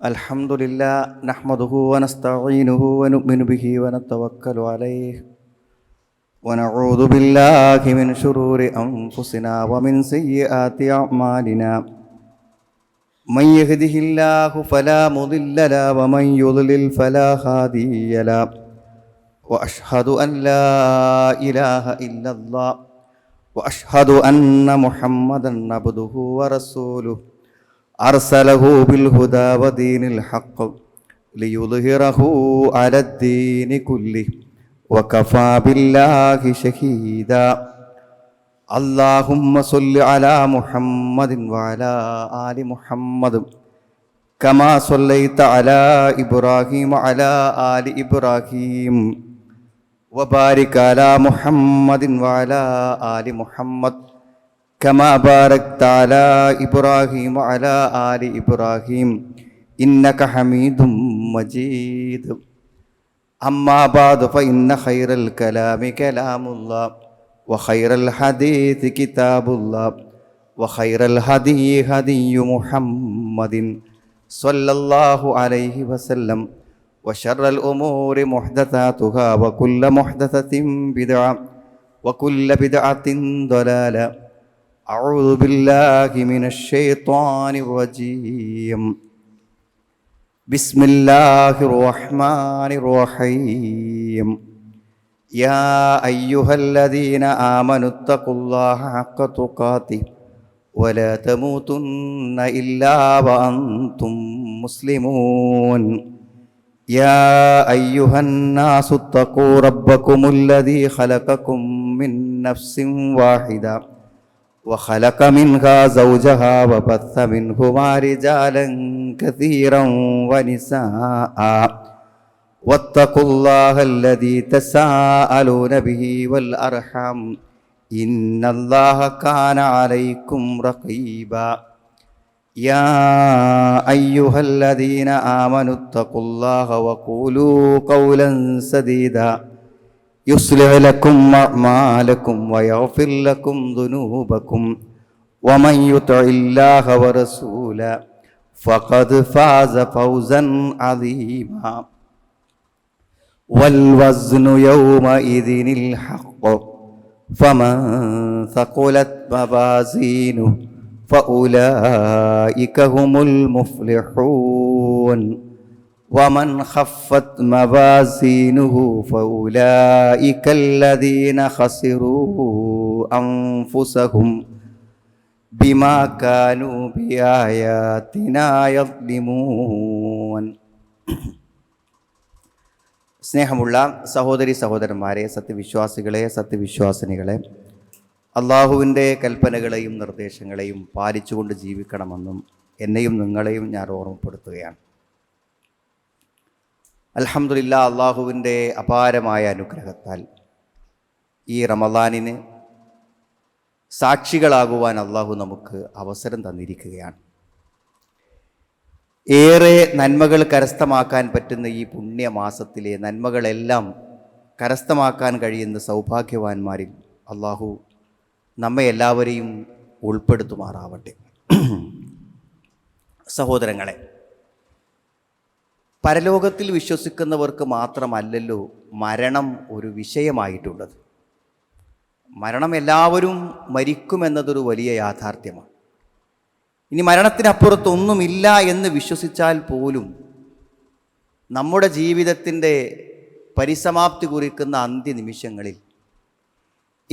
الحمد لله نحمده ونستعينه ونؤمن به ونتوكل عليه ونعوذ بالله من شرور أنفسنا ومن سيئات أعمالنا من يهده الله فلا مضل له ومن يضلل فلا هادي له وأشهد أن لا إله إلا الله وأشهد أن محمدا عبده ورسوله أرسله بالهدى ودين الحق ليظهره على الدين كله وكفى بالله شهيدا اللهم صل على محمد وعلى آل محمد كما صليت على إبراهيم وعلى آل إبراهيم وبارك على محمد وعلى آل محمد كما باركت على إبراهيم وعلى آل إبراهيم إنك حميد مجيد أما بعد فإن خير الكلام كلام الله وخير الحديث كتاب الله وخير الهدي هدي محمد صلى الله عليه وسلم وشر الأمور محدثاتها وكل محدثة بدعة وكل بدعة ضلالة أعوذ بالله من الشيطان الرجيم بسم الله الرحمن الرحيم يا أيها الذين آمنوا اتقوا الله حق تقاته ولا تموتن إلا وأنتم مسلمون يا أيها الناس اتقوا ربكم الذي خلقكم من نفس واحدة وخلق منها زوجها وبث منهما رجالا كثيرا ونساء واتقوا الله الذي تساءلون به والأرحام إن الله كان عليكم رقيبا يا أيها الذين آمنوا اتقوا الله وقولوا قولا سديدا يصلح لكم أعمالكم ويغفر لكم ذنوبكم ومن يطع الله ورسوله فقد فاز فوزا عظيما والوزن يومئذ الحق فمن ثقلت موازينه فأولئك هم المفلحون ومن خفت موازينه فأولئك الذين خسروا أنفسهم بما كانوا بآياتنا يظلمون. സ്നേഹമുള്ള സഹോദരി സഹോദരന്മാരെ, സത്യവിശ്വാസികളെ, സത്യവിശ്വാസിനികളെ, അള്ളാഹുവിൻ്റെ കൽപ്പനകളെയും നിർദ്ദേശങ്ങളെയും പാലിച്ചുകൊണ്ട് ജീവിക്കണമെന്നും എന്നെയും നിങ്ങളെയും ഞാൻ ഓർമ്മപ്പെടുത്തുകയാണ്. അൽഹംദുലില്ലാഹ്, അള്ളാഹുവിൻ്റെ അപാരമായ അനുഗ്രഹത്താൽ ഈ റമളാനിന് സാക്ഷികളാകുവാൻ അള്ളാഹു നമുക്ക് അവസരം തന്നിരിക്കുകയാണ്. ഏറെ നന്മകൾ കരസ്ഥമാക്കാൻ പറ്റുന്ന ഈ പുണ്യമാസത്തിലെ നന്മകളെല്ലാം കരസ്ഥമാക്കാൻ കഴിയുന്ന സൗഭാഗ്യവാന്മാരിൽ അള്ളാഹു നമ്മെ എല്ലാവരെയും ഉൾപ്പെടുത്തുമാറാവട്ടെ. സഹോദരങ്ങളെ, പരലോകത്തിൽ വിശ്വസിക്കുന്നവർക്ക് മാത്രമല്ലല്ലോ മരണം ഒരു വിഷയമായിട്ടുള്ളത്. മരണം എല്ലാവരും മരിക്കുമെന്നതൊരു വലിയ യാഥാർത്ഥ്യമാണ്. ഇനി മരണത്തിനപ്പുറത്തൊന്നുമില്ല എന്ന് വിശ്വസിച്ചാൽ പോലും നമ്മുടെ ജീവിതത്തിൻ്റെ പരിസമാപ്തി കുറിക്കുന്ന അന്ത്യനിമിഷങ്ങളിൽ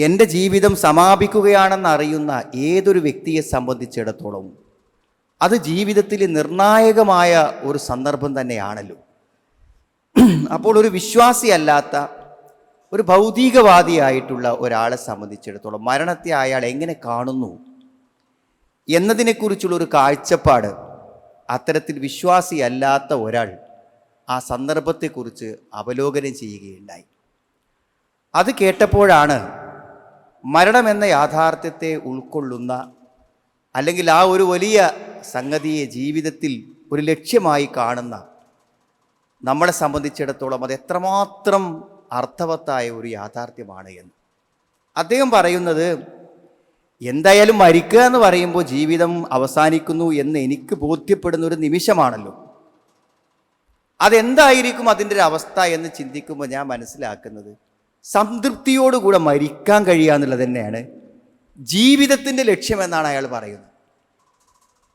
എൻ്റെ ജീവിതം സമാപിക്കുകയാണെന്നറിയുന്ന ഏതൊരു വ്യക്തിയെ സംബന്ധിച്ചിടത്തോളം അത് ജീവിതത്തിൽ നിർണായകമായ ഒരു സന്ദർഭം തന്നെയാണല്ലോ. അപ്പോൾ ഒരു വിശ്വാസിയല്ലാത്ത ഒരു ഭൗതികവാദിയായിട്ടുള്ള ഒരാളെ സംബന്ധിച്ചിടത്തോളം മരണത്തെ അയാൾ എങ്ങനെ കാണുന്നു എന്നതിനെക്കുറിച്ചുള്ളൊരു കാഴ്ചപ്പാട് അത്തരത്തിൽ വിശ്വാസിയല്ലാത്ത ഒരാൾ ആ സന്ദർഭത്തെക്കുറിച്ച് അവലോകനം ചെയ്യുകയുണ്ടായി. അത് കേട്ടപ്പോഴാണ് മരണമെന്ന യാഥാർത്ഥ്യത്തെ ഉൾക്കൊള്ളുന്ന, അല്ലെങ്കിൽ ആ ഒരു വലിയ സംഗതിയെ ജീവിതത്തിൽ ഒരു ലക്ഷ്യമായി കാണുന്ന നമ്മളെ സംബന്ധിച്ചിടത്തോളം അത് എത്രമാത്രം അർത്ഥവത്തായ ഒരു യാഥാർത്ഥ്യമാണ് എന്ന് അദ്ദേഹം പറയുന്നത്. എന്തായാലും മരിക്കുക എന്ന് പറയുമ്പോൾ ജീവിതം അവസാനിക്കുന്നു എന്ന് എനിക്ക് ബോധ്യപ്പെടുന്ന ഒരു നിമിഷമാണല്ലോ. അതെന്തായിരിക്കും അതിൻ്റെ ഒരു അവസ്ഥ എന്ന് ചിന്തിക്കുമ്പോൾ ഞാൻ മനസ്സിലാക്കുന്നത് സംതൃപ്തിയോടുകൂടെ മരിക്കാൻ കഴിയുക എന്നുള്ളത് തന്നെയാണ് ജീവിതത്തിൻ്റെ ലക്ഷ്യമെന്നാണ് അയാൾ പറയുന്നത്.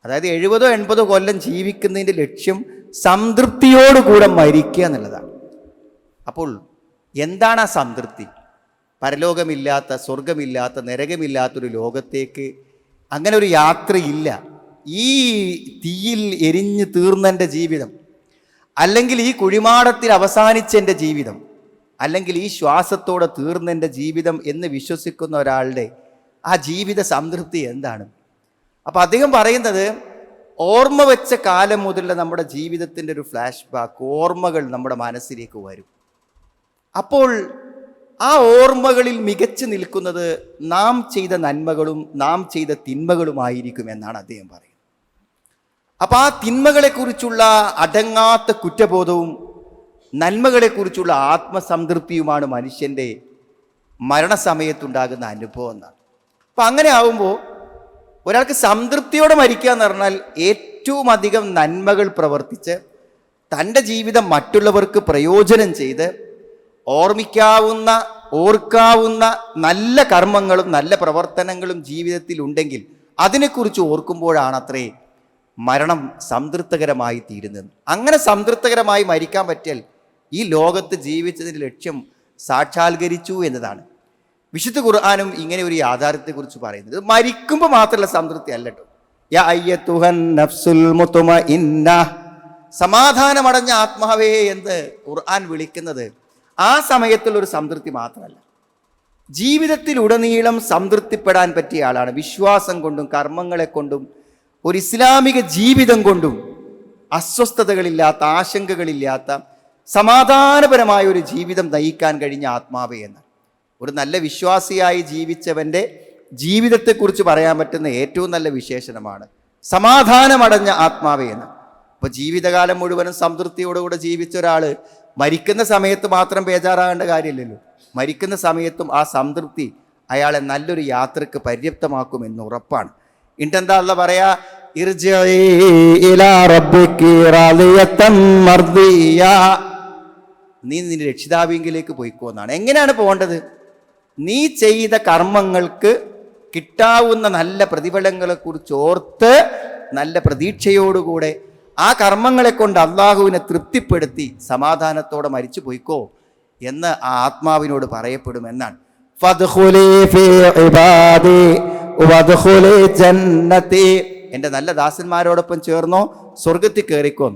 അതായത് 70-80 കൊല്ലം ജീവിക്കുന്നതിൻ്റെ ലക്ഷ്യം സംതൃപ്തിയോടുകൂടെ മരിക്കുക എന്നുള്ളതാണ്. അപ്പോൾ എന്താണ് ആ സംതൃപ്തി? പരലോകമില്ലാത്ത, സ്വർഗമില്ലാത്ത, നരകമില്ലാത്തൊരു ലോകത്തേക്ക് അങ്ങനെ ഒരു യാത്രയില്ല. ഈ തീയിൽ എരിഞ്ഞു തീർന്നെൻ്റെ ജീവിതം, അല്ലെങ്കിൽ ഈ കുഴിമാടത്തിൽ അവസാനിച്ചെൻ്റെ ജീവിതം, അല്ലെങ്കിൽ ഈ ശ്വാസത്തോടെ തീർന്നെൻ്റെ ജീവിതം എന്ന് വിശ്വസിക്കുന്ന ഒരാളുടെ ആ ജീവിത സംതൃപ്തി എന്താണ്? അപ്പം അദ്ദേഹം പറയുന്നത് ഓർമ്മ വെച്ച കാലം മുതലുള്ള നമ്മുടെ ജീവിതത്തിൻ്റെ ഒരു ഫ്ലാഷ് ബാക്ക്, ഓർമ്മകൾ നമ്മുടെ മനസ്സിലേക്ക് വരും. അപ്പോൾ ആ ഓർമ്മകളിൽ മികച്ചു നിൽക്കുന്നത് നാം ചെയ്ത നന്മകളും നാം ചെയ്ത തിന്മകളുമായിരിക്കും എന്നാണ് അദ്ദേഹം പറയുന്നത്. അപ്പം ആ തിന്മകളെക്കുറിച്ചുള്ള അടങ്ങാത്ത കുറ്റബോധവും നന്മകളെക്കുറിച്ചുള്ള ആത്മസംതൃപ്തിയുമാണ് മനുഷ്യൻ്റെ മരണസമയത്തുണ്ടാകുന്ന അനുഭവം എന്നാണ്. അപ്പം അങ്ങനെ ആവുമ്പോൾ ഒരാൾക്ക് സംതൃപ്തിയോടെ മരിക്കുക എന്ന് പറഞ്ഞാൽ ഏറ്റവും അധികം നന്മകൾ പ്രവർത്തിച്ച് തൻ്റെ ജീവിതം മറ്റുള്ളവർക്ക് പ്രയോജനം ചെയ്ത് ഓർക്കാവുന്ന നല്ല കർമ്മങ്ങളും നല്ല പ്രവർത്തനങ്ങളും ജീവിതത്തിൽ ഉണ്ടെങ്കിൽ അതിനെക്കുറിച്ച് ഓർക്കുമ്പോഴാണ് അത്രേ മരണം സംതൃപ്തകരമായി തീരുന്നത്. അങ്ങനെ സംതൃപ്തകരമായി മരിക്കാൻ പറ്റിയാൽ ഈ ലോകത്ത് ജീവിച്ചതിൻ്റെ ലക്ഷ്യം സാക്ഷാത്കരിച്ചു എന്നതാണ്. വിശുദ്ധ ഖുർആനും ഇങ്ങനെ ഒരു യാഥാർത്ഥ്യത്തെക്കുറിച്ച് പറയുന്നത് മരിക്കുമ്പോൾ മാത്രമുള്ള സംതൃപ്തി അല്ല കേട്ടോ. യാ അയ്യത്തുഹൻ നഫ്സുൽ മുത്മഇന്ന, സമാധാനമടഞ്ഞ ആത്മാവേ എന്ന് ഖുർആൻ വിളിക്കുന്നത് ആ സമയത്തുള്ളൊരു സംതൃപ്തി മാത്രമല്ല, ജീവിതത്തിലുടനീളം സംതൃപ്തിപ്പെടാൻ പറ്റിയ ആളാണ്. വിശ്വാസം കൊണ്ടും കർമ്മങ്ങളെ കൊണ്ടും ഒരു ഇസ്ലാമിക ജീവിതം കൊണ്ടും അസ്വസ്ഥതകളില്ലാത്ത, ആശങ്കകളില്ലാത്ത, സമാധാനപരമായ ഒരു ജീവിതം നയിക്കാൻ കഴിഞ്ഞ ആത്മാവേ എന്ന്. ഒരു നല്ല വിശ്വാസിയായി ജീവിച്ചവൻ്റെ ജീവിതത്തെക്കുറിച്ച് പറയാൻ പറ്റുന്ന ഏറ്റവും നല്ല വിശേഷണമാണ് സമാധാനമടഞ്ഞ ആത്മാവേ എന്ന്. അപ്പോൾ ജീവിതകാലം മുഴുവനും സംതൃപ്തിയോടുകൂടെ ജീവിച്ച ഒരാൾ മരിക്കുന്ന സമയത്ത് മാത്രം ബേജാറാകേണ്ട കാര്യമില്ലല്ലോ. മരിക്കുന്ന സമയത്തും ആ സംതൃപ്തി അയാളെ നല്ലൊരു യാത്രക്ക് പര്യാപ്തമാക്കുമെന്ന് ഉറപ്പാണ്. ഇണ്ടെന്താ അല്ലാഹ് പറയാ, ഇർജിഇ ഇലാ റബ്ബികി റാദിയതൻ മർദിയ, നീ നിന്റെ രക്ഷിതാവിങ്കിലേക്ക് പോയിക്കോ എന്നാണ്. എങ്ങനെയാണ് പോകേണ്ടത്? നീ ചെയ്ത കർമ്മങ്ങൾക്ക് കിട്ടാവുന്ന നല്ല പ്രതിഫലങ്ങളെക്കുറിച്ച് ഓർത്ത് നല്ല പ്രതീക്ഷയോടുകൂടെ ആ കർമ്മങ്ങളെ കൊണ്ട് അള്ളാഹുവിനെ തൃപ്തിപ്പെടുത്തി സമാധാനത്തോടെ മരിച്ചു പോയിക്കോ എന്ന് ആ ആത്മാവിനോട് പറയപ്പെടുമെന്നാണ്. ഫദ്ഖുലി ഫീ ഇബാദി വദ്ഖുലി ജന്നതി, എൻ്റെ നല്ല ദാസന്മാരോടൊപ്പം ചേർന്നോ സ്വർഗത്തിൽ കയറിക്കോ.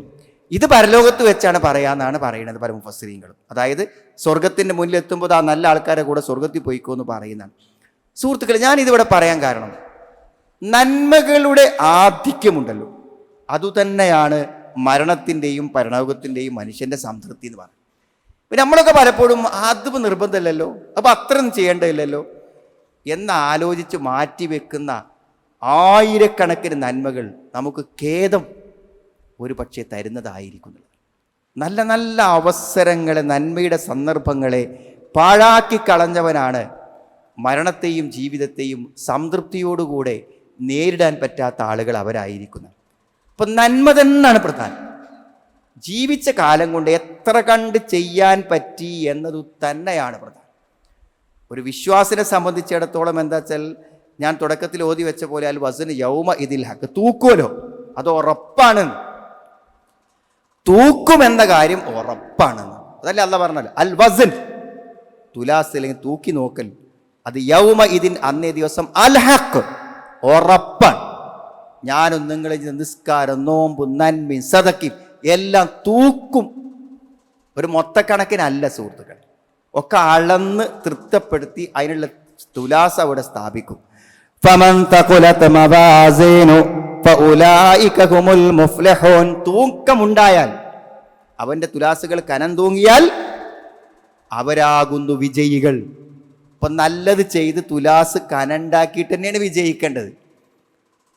ഇത് പരലോകത്ത് വെച്ചാണ് പറയാമെന്നാണ് പറയുന്നത് പല മുഫസ്സിരീങ്ങളും. അതായത് സ്വർഗത്തിൻ്റെ മുന്നിലെത്തുമ്പോൾ ആ നല്ല ആൾക്കാരെ കൂടെ സ്വർഗത്തിൽ പോയിക്കോ എന്ന് പറയുന്നതാണ്. സുഹൃത്തുക്കളെ, ഞാനിതിവിടെ പറയാൻ കാരണം നന്മകളുടെ ആധിക്യമുണ്ടല്ലോ, അതുതന്നെയാണ് മരണത്തിൻ്റെയും പരലോകത്തിൻ്റെയും മനുഷ്യൻ്റെ സംതൃപ്തി എന്ന് പറയുന്നത്. പിന്നെ നമ്മളൊക്കെ പലപ്പോഴും അതിപ്പോൾ നിർബന്ധമില്ലല്ലോ, അപ്പോൾ അത്രയൊന്നും ചെയ്യേണ്ടതില്ലല്ലോ എന്ന് ആലോചിച്ച് മാറ്റിവെക്കുന്ന ആയിരക്കണക്കിന് നന്മകൾ നമുക്ക് ഖേദം ഒരു പക്ഷേ തരുന്നതായിരിക്കുന്നത്. നല്ല നല്ല അവസരങ്ങളെ, നന്മയുടെ സന്ദർഭങ്ങളെ പാഴാക്കി കളഞ്ഞവനാണ് മരണത്തെയും ജീവിതത്തെയും സംതൃപ്തിയോടുകൂടെ നേരിടാൻ പറ്റാത്ത ആളുകൾ അവരായിരിക്കുന്നത്. അപ്പം നന്മ തന്നെയാണ് പ്രധാനം. ജീവിച്ച കാലം കൊണ്ട് എത്ര കണ്ട് ചെയ്യാൻ പറ്റി എന്നത് തന്നെയാണ് പ്രധാനം. ഒരു വിശ്വാസിനെ സംബന്ധിച്ചിടത്തോളം എന്താ വെച്ചാൽ, ഞാൻ തുടക്കത്തിൽ ഓതി വെച്ച പോലെ അൽ വസ്ന് യൗമ ഇതിൽ ഹക്ക്, തൂക്കുമല്ലോ, അത് ഉറപ്പാണ്. തൂക്കുമെന്ന കാര്യം ഉറപ്പാണെന്ന് അതല്ല അല്ലാഹ് പറഞ്ഞല്ലോ. അൽ വസ്ൻ, തുലാസ് അല്ലെങ്കിൽ തൂക്കി നോക്കൽ, അത് യൗമ ഇതിൻ, അന്നേ ദിവസം, അൽ ഹക്ക്, ഉറപ്പാണ്. ഞാനും നിങ്ങൾ നിസ്കാരം, നോമ്പും, നന്മയും, സദക്കയും എല്ലാം തൂക്കും. ഒരു മൊത്തക്കണക്കിനല്ല സുഹൃത്തുക്കൾ, ഒക്കെ അളന്ന് തൃപ്തപ്പെടുത്തി അതിനുള്ള തുലാസ് അവിടെ സ്ഥാപിക്കും. ഫമൻ തഖുലത് മവാസിനു ഫഉലൈക ഹുമുൽ മുഫ്ലിഹൂൻ, തൂക്കമുണ്ടായാൽ, അവൻ്റെ തുലാസുകൾ കനം തൂങ്ങിയാൽ അവരാകുന്നു വിജയികൾ. അപ്പം നല്ലത് ചെയ്ത് തുലാസ് കനണ്ടാക്കിയിട്ട് തന്നെയാണ് വിജയിക്കേണ്ടത്.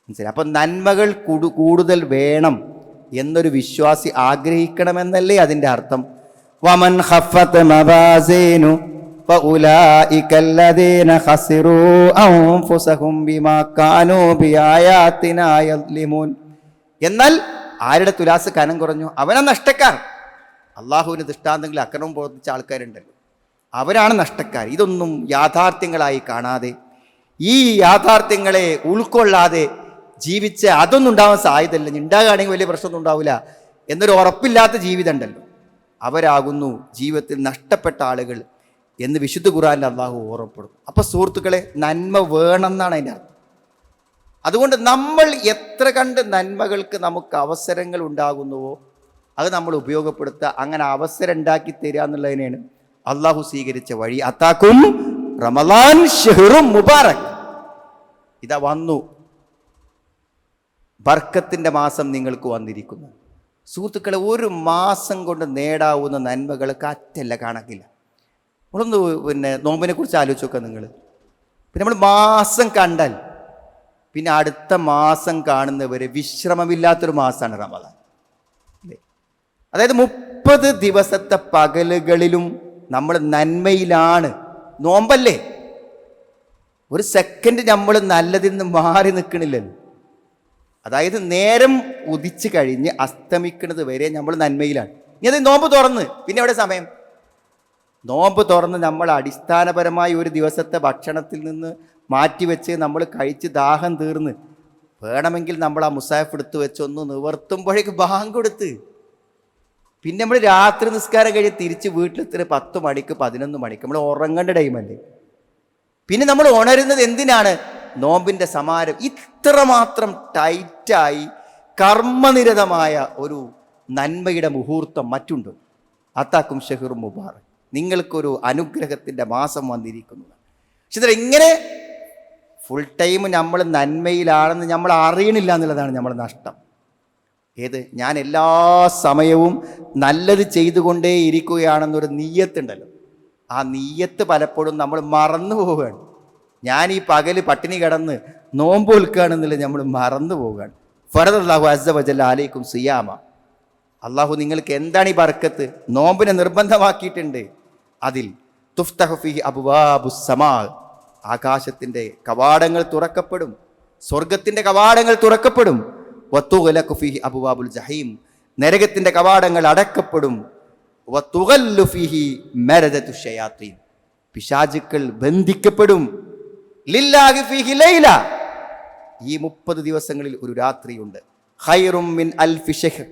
മനസ്സിലായി? അപ്പം നന്മകൾ കൂടുതൽ വേണം എന്നൊരു വിശ്വാസി ആഗ്രഹിക്കണമെന്നല്ലേ അതിൻ്റെ അർത്ഥം. വമൻ ഖഫ്ഫത് മവാസിനു ഫഉലൈക അല്ലദീന ഖസിറൂ അൻഫുസഹും ബിമാ കാനൂ ബിആയാതിനാ യദ്ലിമൂൻ. എന്നാൽ ആരുടെ തുലാസ് കനം കുറഞ്ഞു? അവനാ നഷ്ടക്കാർ. അള്ളാഹുവിന് ദൃഷ്ടാന്തങ്ങളിൽ അക്രമം പ്രവർത്തിച്ച ആൾക്കാരുണ്ടല്ലോ, അവരാണ് നഷ്ടക്കാർ. ഇതൊന്നും യാഥാർത്ഥ്യങ്ങളായി കാണാതെ, ഈ യാഥാർത്ഥ്യങ്ങളെ ഉൾക്കൊള്ളാതെ ജീവിച്ച് അതൊന്നും ഉണ്ടാവാൻ സാധ്യതയില്ല, ഉണ്ടാകുകയാണെങ്കിൽ വലിയ പ്രശ്നമൊന്നും ഉണ്ടാവില്ല എന്നൊരു ഉറപ്പില്ലാത്ത ജീവിതം ഉണ്ടല്ലോ, അവരാകുന്നു ജീവിതത്തിൽ നഷ്ടപ്പെട്ട ആളുകൾ എന്ന് വിശുദ്ധ ഖുർആനിൽ അള്ളാഹു ഓർമ്മപ്പെടും. അപ്പോൾ സുഹൃത്തുക്കളെ, നന്മ വേണമെന്നാണ് അതിൻ്റെ അർത്ഥം. അതുകൊണ്ട് നമ്മൾ എത്ര കണ്ട് നന്മകൾക്ക് നമുക്ക് അവസരങ്ങൾ ഉണ്ടാകുന്നുവോ അത് നമ്മൾ ഉപയോഗപ്പെടുത്തുക. അങ്ങനെ അവസരം ഉണ്ടാക്കി തരിക എന്നുള്ളതിനാണ് അള്ളാഹു സ്വീകരിച്ച വഴി. അതാക്കും റമളാൻ ഷഹ്റും മുബാറക്. ഇതാ വന്നു, ബർക്കത്തിൻ്റെ മാസം നിങ്ങൾക്ക് വന്നിരിക്കുന്നു. സുഹൃത്തുക്കളെ, ഒരു മാസം കൊണ്ട് നേടാവുന്ന നന്മകൾക്ക് അറ്റല്ല, കണക്കില്ല. നമ്മളൊന്ന് നോമ്പിനെ കുറിച്ച് ആലോചിച്ച് നോക്കുക നിങ്ങൾ. പിന്നെ നമ്മൾ മാസം കണ്ടാൽ പിന്നെ അടുത്ത മാസം കാണുന്നവരെ വിശ്രമമില്ലാത്തൊരു മാസമാണ് റമളാൻ, അല്ലേ? അതായത് 30 ദിവസത്തെ പകലുകളിലും നമ്മൾ നന്മയിലാണ്. നോമ്പല്ലേ, ഒരു സെക്കൻഡ് നമ്മൾ നല്ലതിൽ നിന്ന് മാറി നിൽക്കണില്ലല്ലോ. അതായത് നേരം ഉദിച്ചു കഴിഞ്ഞ് അസ്തമിക്കുന്നത് വരെ നമ്മൾ നന്മയിലാണ്. ഇനി അത് നോമ്പ് തുറന്ന് പിന്നെ എവിടെ സമയം? നോമ്പ് തുറന്ന് നമ്മൾ അടിസ്ഥാനപരമായി ഒരു ദിവസത്തെ ഭക്ഷണത്തിൽ നിന്ന് മാറ്റിവെച്ച് നമ്മൾ കഴിച്ച് ദാഹം തീർന്ന് വേണമെങ്കിൽ നമ്മൾ ആ മുസാഫ് എടുത്ത് വെച്ചൊന്ന് നിവർത്തുമ്പോഴേക്ക് ബാങ്ക് കൊടുത്ത് പിന്നെ നമ്മൾ രാത്രി നിസ്കാരം കഴിഞ്ഞ് തിരിച്ച് വീട്ടിലെത്തിന് 10 മണിക്ക് 11 മണിക്ക് നമ്മൾ ഉറങ്ങേണ്ട ടൈമല്ലേ. പിന്നെ നമ്മൾ ഉണരുന്നത് എന്തിനാണ്? നോമ്പിൻ്റെ സമാരം. ഇത്രമാത്രം ടൈറ്റായി കർമ്മനിരതമായ ഒരു നന്മയുടെ മുഹൂർത്തം മറ്റുണ്ടോ? അതാക്കും ഷഹ്റും മുബാറക്, നിങ്ങൾക്കൊരു അനുഗ്രഹത്തിൻ്റെ മാസം വന്നിരിക്കുന്നു. പക്ഷെ ഇങ്ങനെ ഫുൾ ടൈം നമ്മൾ നന്മയിലാണെന്ന് നമ്മൾ അറിയണില്ല എന്നുള്ളതാണ് നമ്മുടെ നഷ്ടം. ഏത്? ഞാൻ എല്ലാ സമയവും നല്ലത് ചെയ്തുകൊണ്ടേ ഇരിക്കുകയാണെന്നൊരു നീയത്തുണ്ടല്ലോ, ആ നീയത്ത് പലപ്പോഴും നമ്മൾ മറന്നു പോവുകയാണ്. ഞാൻ ഈ പകല് പട്ടിണി കിടന്ന് നോമ്പ് വിൽക്കുകയാണെന്നില്ല, നമ്മൾ മറന്നു പോവുകയാണ്. ഫറദല്ലാഹു അസ്സ വജല്ല അലൈക്കും സിയാമ, അള്ളാഹു നിങ്ങൾക്ക് എന്താണ് ഈ ബർക്കത്ത്? നോമ്പിനെ നിർബന്ധമാക്കിയിട്ടുണ്ട്. അതിൽ തുഫ്തഹു ഫീഹി അബ്വാബുസ് സമാ, ആകാശത്തിൻ്റെ കവാടങ്ങൾ തുറക്കപ്പെടും, സ്വർഗത്തിൻ്റെ കവാടങ്ങൾ തുറക്കപ്പെടും. വതുഗ്ലഖു ഫീഹി അബ്വാബുൽ ജഹീം, നരകത്തിൻ്റെ കവാടങ്ങൾ അടക്കപ്പെടും. വതുഗല്ലു ഫീഹി മരദതു ശയാത്തീൻ, പിശാചുക്കൾ ബന്ധിക്കപ്പെടും. ലില്ലാഹി ഫീഹി ലൈല, ഈ 30 ദിവസങ്ങളിൽ ഒരു രാത്രിയുണ്ട്. ഖൈറും മിൻ അൽഫി ശഹ്ർ,